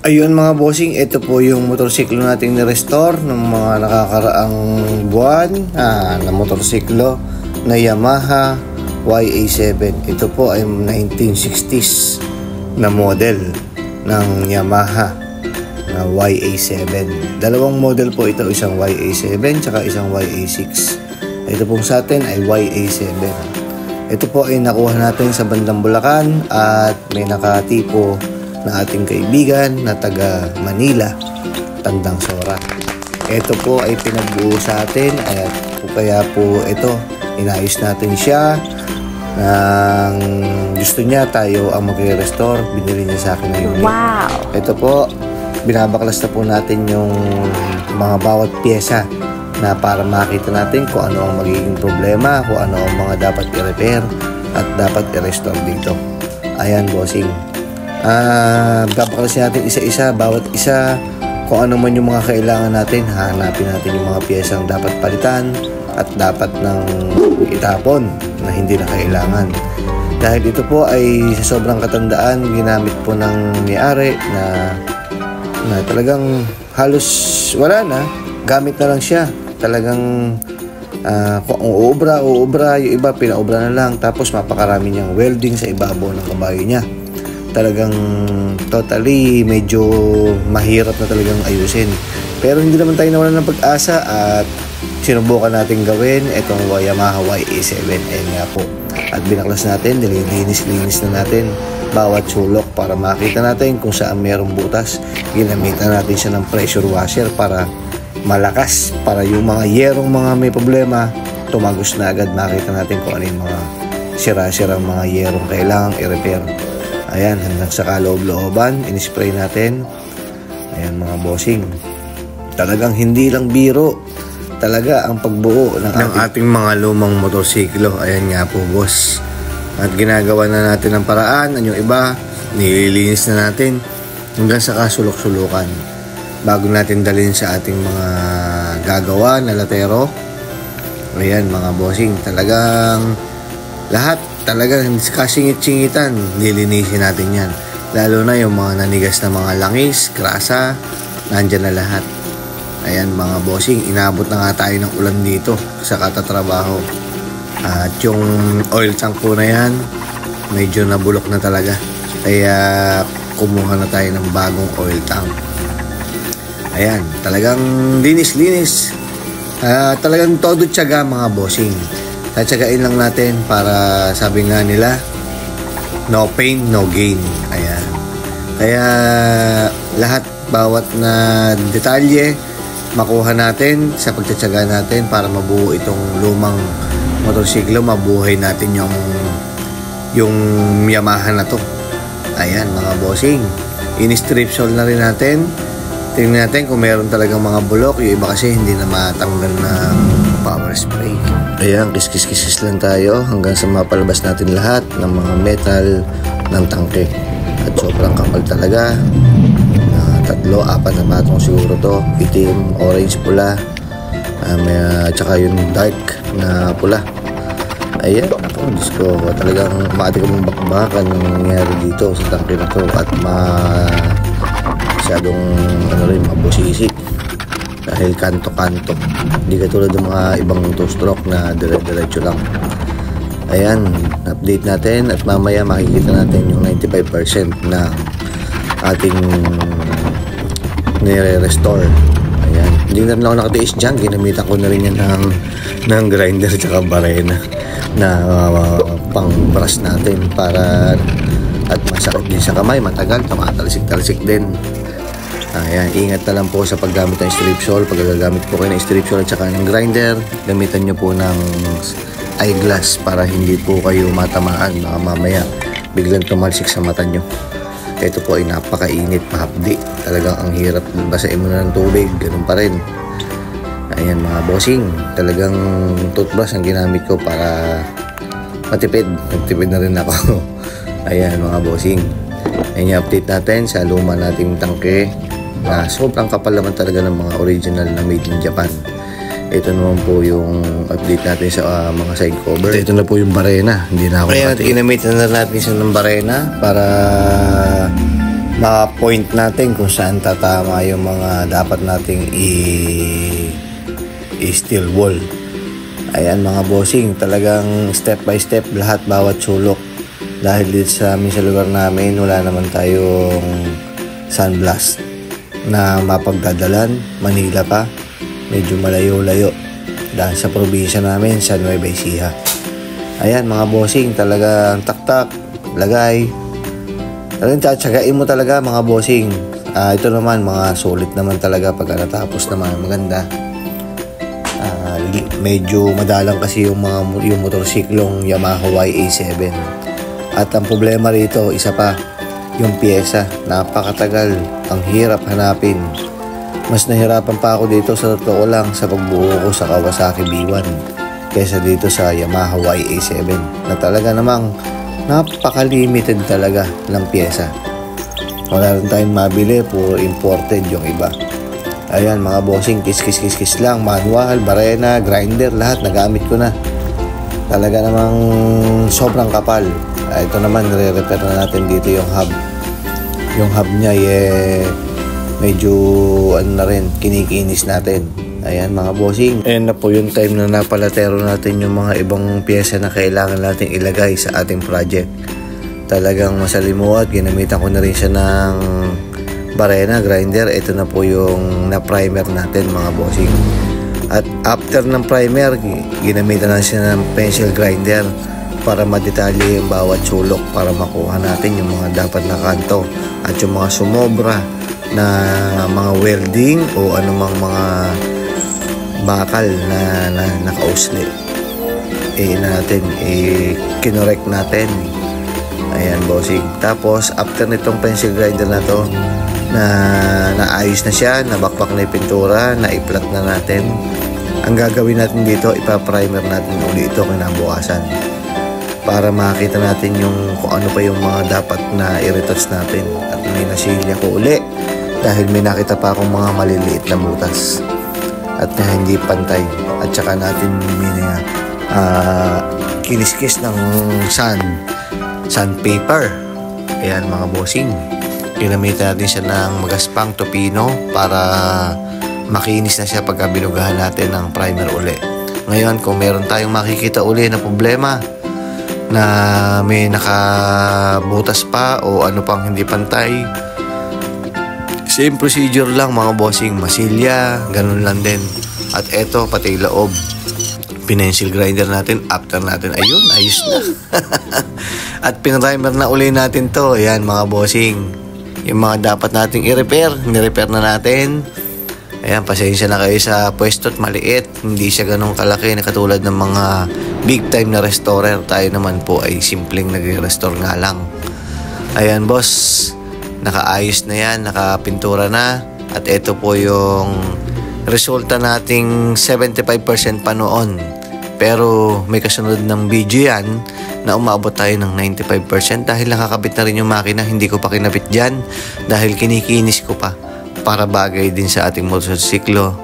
Ayun mga bossing, ito po yung motorsiklo nating ni-restore ng mga nakakaraang buwan na motorsiklo na Yamaha YA7. Ito po ay 1960s na model ng Yamaha na YA7. Dalawang model po ito, isang YA7 tsaka isang YA6. Ito pong sa atin ay YA7. Ito po ay nakuha natin sa bandang Bulacan at may nakatipo na ating kaibigan na taga Manila, Tandang Sora. Ito po ay pinagbuo sa atin at kaya po ito, inayos natin siya ng gusto niya tayo ang magre-restore. Binili niya sa akin na unit. Wow! Ito po, binabaklas na po natin yung mga bawat pyesa na para makita natin kung ano ang magiging problema, kung ano ang mga dapat i-repair at dapat i-restore dito. Ayan bossing. Babaklasin natin isa-isa, bawat isa, kung ano man yung mga kailangan natin. Hanapin natin yung mga piyesang dapat palitan at dapat nang itapon na hindi na kailangan. Dahil ito po ay sa sobrang katandaan, ginamit po ng may-ari na talagang halos wala na, gamit na lang siya. Talagang kung uubra, yung iba pinaubra na lang, tapos mapakarami niyang welding sa ibabaw ng kabayo niya. Talagang totally medyo mahirap na talagang ayusin. Pero hindi naman tayo nawalan ng pag-asa at sinubukan natin gawin itong Yamaha YA7. Ayan nga po. At binaklas natin, nilinis na natin bawat sulok para makita natin kung saan mayroong butas. Ginamitan natin siya ng pressure washer para malakas, para yung mga yerong mga may problema tumagos na agad. Makita natin kung ano yung mga sira-sirang mga yerong kailangang i-repair. Ayan, hanggang sa kaloob-looban, in-spray natin. Ayan mga bossing. Talagang hindi lang biro. Talaga ang pagbuo ng ating mga lumang motorsiklo. Ayan nga po boss. At ginagawa na natin ang paraan. Yung iba, nililinis na natin hanggang sa kasulok-sulukan. Bago natin dalhin sa ating mga gagawa na latero. Ayan mga bossing. Talagang lahat. Talagang kasingit-singitan, nilinisin natin yan. Lalo na yung mga nanigas na mga langis, krasa, nandyan na lahat. Ayan mga bossing, inabot na nga tayo ng ulan dito sa katatrabaho. At yung oil tank po na yan, medyo nabulok na talaga. Kaya kumuha na tayo ng bagong oil tank. Ayan, talagang linis-linis. Talagang todo tiyaga mga bossing. Tatsagain lang natin para sabi nga nila, no pain, no gain. Ayan. Kaya lahat, bawat na detalye, makuha natin sa pagtatsaga natin para mabuo itong lumang motorsiklo, mabuhay natin yung Yamaha na to. Ayan mga bossing. In-strip sole na rin natin. Tingnan natin kung meron talagang mga bulok. Yung iba kasi hindi na matanggal ng power spray. Ayan, kiskis-kiskis lang tayo hanggang sa mapalabas natin lahat ng mga metal ng tangke. At sobrang kapal talaga. 3-4 na patong siguro to. Itim, orange, pula. Tsaka yung dark na pula. Ayan, ako, Diyos ko, talagang maatik ang bakbakan ng nangyari dito sa tangke na to. At masyadong mabusisi. Dahil kanto-kanto. Hindi katulad ng mga ibang two-stroke na dire-diretso lang. Ayan, update natin at mamaya makikita natin yung 95% na ating nire-restore. Ayan, hindi na rin ako nakatiis dyan. Ginamitan ko na rin yan ng grinder at barena na pang-brush natin para at masakit din sa kamay, matagal, tumatalsik-talsik din. Ayan, ingat na lang po sa paggamit ng strip sole. Pag gagamit po kayo ng strip sole at saka ng grinder, gamitan nyo po ng eyeglass para hindi po kayo matamaan. Baka mamaya biglang tumalsik sa mata nyo. Ito po ay napakainit, mahapdi. Talagang ang hirap, basain mo na ng tubig, ganun pa rin. Ayan mga bossing, talagang toothbrush ang ginamit ko para matipid. Nagtipid na rin ako. Ayan mga bossing. Ayan yung update natin sa luma nating tangke na sobrang kapal naman talaga ng mga original na made in Japan. Ito naman po yung update natin sa mga side cover. Ito na po yung barena. Hindi na ako. Ayan, ginamitan na natin siya ng barena para ma-point natin kung saan tatama yung mga dapat nating i-steel wall. Ayan mga bossing, talagang step by step lahat, bawat sulok. Dahil dito sa amin sa lugar namin, wala naman tayong sunblast na mapagdadalan. Manila pa, medyo malayo-layo dahil sa probinsya namin sa Nueva Ecija. Ayan mga bossing, talagang taktak, lagay. Talagang tsatsagain mo talaga mga bossing. Ito naman mga sulit naman talaga pag natapos naman maganda. Medyo madalang kasi yung motorsiklong Yamaha YA7. At ang problema rito, isa pa, yung pyesa, napakatagal, ang hirap hanapin. Mas nahirapan pa ako dito sa totoo lang sa pagbuo ko sa Kawasaki B1 kaysa dito sa Yamaha YA7 na talaga namang napaka-limited talaga ng pyesa. Wala rin tayong mabili, puro imported yung iba. Ayan mga bossing, kis lang, manual, barena, grinder, lahat nagamit ko na. Talaga namang sobrang kapal. Ito naman, nire-repair na natin dito yung hub. Yung hub niya medyo na rin, kinikinis natin. Ayan mga bossing. Ayan na po yung time na napalatero natin yung mga ibang pyesa na kailangan natin ilagay sa ating project. Talagang masalimuot, ginamitan ko na rin siya ng barena, grinder. Ito na po yung na-primer natin mga bossing. At after ng primer, ginamitan na siya ng pencil grinder para madetalye yung bawat sulok para makuha natin yung mga dapat na kanto at yung mga sumobra na mga welding o anumang mga bakal na nakausli. Kinorek natin. Ayan bossing. Tapos after nitong pencil grinder na to, na naayos na siya, nabakbak na yung pintura, naiplat na natin. Ang gagawin natin dito, ipaprimer natin ulit ito kinabukasan para makita natin yung kung ano pa yung mga dapat na i-retouch natin. At may nasilya ko uli dahil may nakita pa akong mga maliliit na butas at na hindi pantay. At saka natin kiniskis ng sandpaper. Ayan mga bossing, ginamitan natin siya ng magaspang topino para makinis na siya pagka binugahan natin ng primer uli. Ngayon, kung meron tayong makikita uli na problema na may nakabutas pa o ano pang hindi pantay, same procedure lang mga bossing, masilya, ganun lang din. At eto, pati loob, pinencil grinder natin after natin, ayun, ayos na. At pinrimer na uli natin to. Ayan mga bossing, yung mga dapat nating i-repair, ni-repair na natin. Ayan, pasensya na kayo sa pwesto at maliit, hindi siya ganun kalaki na katulad ng mga big time na restorer. Tayo naman po ay simpleng nag-restore nga lang. Ayan boss, nakaayos na yan, nakapintura na. At ito po yung resulta nating 75% pa noon. Pero may kasunod ng video yan na umabot tayo ng 95% dahil nakakabit na rin yung makina. Hindi ko pa kinabit dyan dahil kinikinis ko pa para bagay din sa ating motorsiklo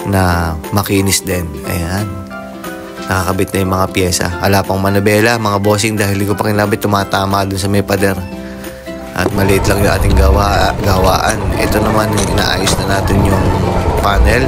na makinis din. Ayan, nakakabit na yung mga pyesa. Wala pang manabela mga bossing dahil hindi ko pa kinabit, tumatama dun sa may pader. At maliit lang yung ating gawaan. Ito naman, inaayos na natin yung panel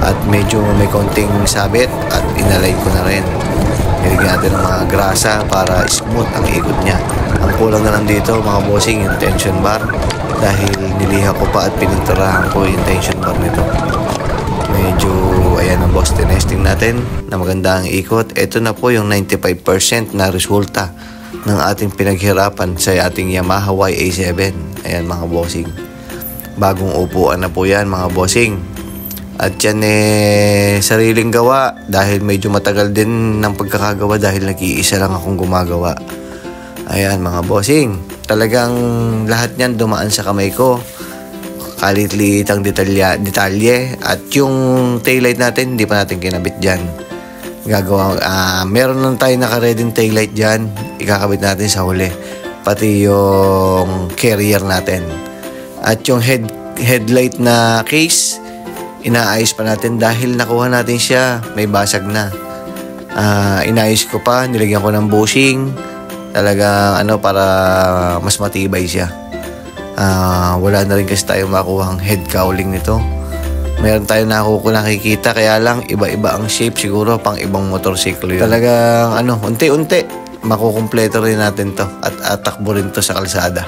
at medyo may konting sabit at inalign ko na rin. Nilagyan natin ng mga grasa para smooth ang ikot niya. Ang kulang na lang dito mga bossing, yung tension bar, dahil niliha ko pa at pininturahan ko yung tension bar nito. Medyo ayan ang boss, tinesting natin na maganda ang ikot. Ito na po yung 95% na resulta ng ating pinaghirapan sa ating Yamaha YA7. Ayan mga bossing, bagong upuan na po yan mga bossing. At yan sariling gawa dahil medyo matagal din ng pagkakagawa dahil nag-iisa lang akong gumagawa. Ayan mga bossing, talagang lahat niyan dumaan sa kamay ko. Kalit-liit ang detalye. At yung taillight natin, hindi pa natin kinabit dyan. Meron lang tayo naka-ready taillight dyan, ikakabit natin sa huli. Pati yung carrier natin. At yung headlight na case, inaayos pa natin dahil nakuha natin siya, may basag na. Inayos ko pa, nilagyan ko ng bushing, talagang para mas matibay siya. Wala na rin kasi tayo makuha ang head cowling nito. Meron tayo nakikita, kaya lang iba-iba ang shape, siguro pang ibang motorsiklo yun. Talagang unti-unti makukumpleto rin natin to at takbo rin to sa kalsada.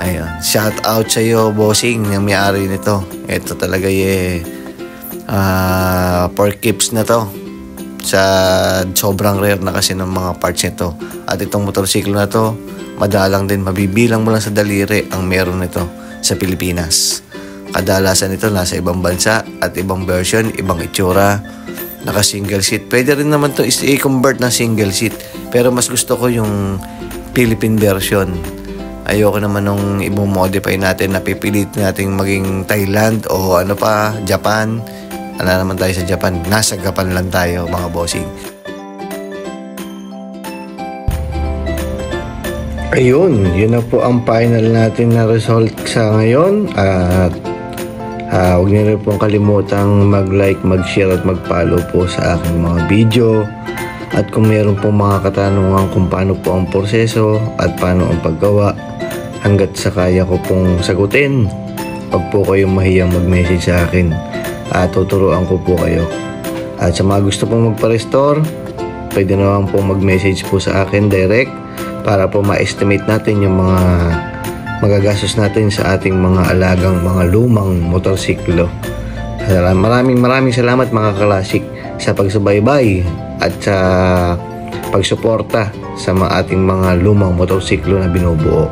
Ayun, shout out sa iyo, bossing, yung may-ari nito. Ito talaga for keeps na to. Sa sobrang rare na kasi ng mga parts nito. At itong motorsiklo na to, madalang din, mabibilang mo lang sa daliri ang meron nito sa Pilipinas. Kadalasan ito nasa ibang bansa at ibang version, ibang itsura. Naka single seat. Pwede rin naman to i-convert na single seat. Pero mas gusto ko yung Philippine version. Ayoko naman nung i-modify natin na pipilit nating maging Thailand o Japan. Wala naman tayo sa Japan. Nasa Japan lang tayo, mga bossing. Ayun, yun na po ang final natin na result sa ngayon. At huwag niyo rin pong kalimutang mag-like, mag-share at mag-follow po sa aking mga video. At kung meron pong mga katanungan kung paano po ang proseso at paano ang paggawa, hanggat sa kaya ko pong sagutin, huwag po kayong mahiyang mag-message sa akin at tuturuan ko po kayo. At sa mga gusto pong magpa-restore, pwede naman pong mag-message po sa akin direct para po ma-estimate natin yung mga magagastos natin sa ating mga alagang mga lumang motorsiklo. Maraming salamat mga kalasik sa pagsubaybay at sa pagsuporta sa ating mga lumang motorsiklo na binubuo.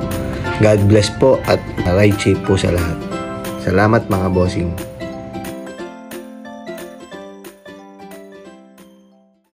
God bless po at ride safe po sa lahat. Salamat mga bossing.